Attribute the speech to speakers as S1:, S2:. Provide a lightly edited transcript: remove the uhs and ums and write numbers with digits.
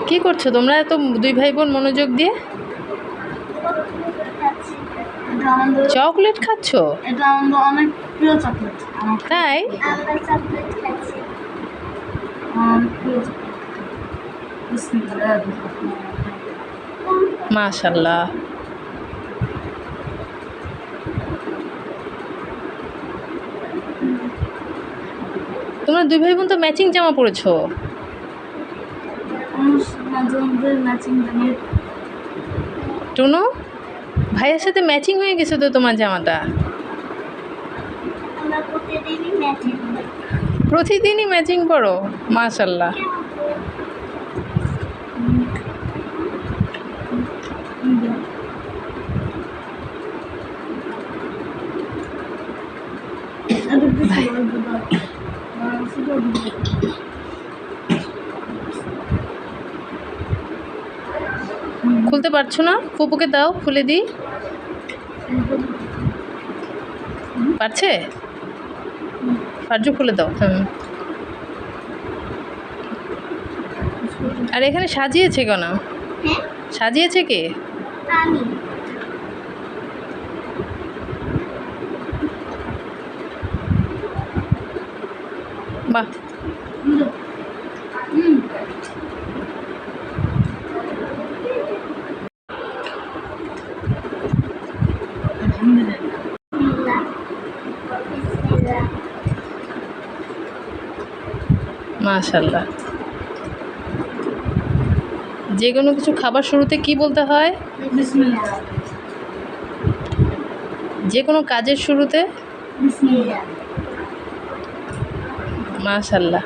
S1: কি করছো তোমরা এত দুই ভাই বোন মনোযোগ দিয়ে? চকলেট খাচ্ছো?
S2: এটা আমাদের অনেক প্রিয় চকলেট।
S1: তাই?
S2: আমরা চকলেট খাচ্ছি। অনেক প্রিয় চকলেট। বিসমিল্লাহ।
S1: মাশাআল্লাহ। তোমরা দুই ভাই বোন তো ম্যাচিং জামা পরেছো।
S2: ম্যাচিং জামা।
S1: টুনু, ভাইয়ের সাথে ম্যাচিং হয়ে গেছে তো তোমার জামাটা।
S2: আমরা প্রতিদিনই ম্যাচিং করি।
S1: প্রতিদিনই ম্যাচিং পরো? মাশাআল্লাহ। খুলতে পারছো না? ফুপুকে দাও, খুলে দিই। পারছে? পারজু, খুলে দাও। আর এখানে সাজিয়েছে কেন? সাজিয়েছে কে?
S2: আমি।
S1: বাহ। মাশাআল্লাহ। যে কোনো কিছু খাবার শুরুতে কি বলতে হয়?
S2: বিসমিল্লাহ।
S1: যে কোনো কাজের শুরুতে?
S2: বিসমিল্লাহ।
S1: মাশাআল্লাহ।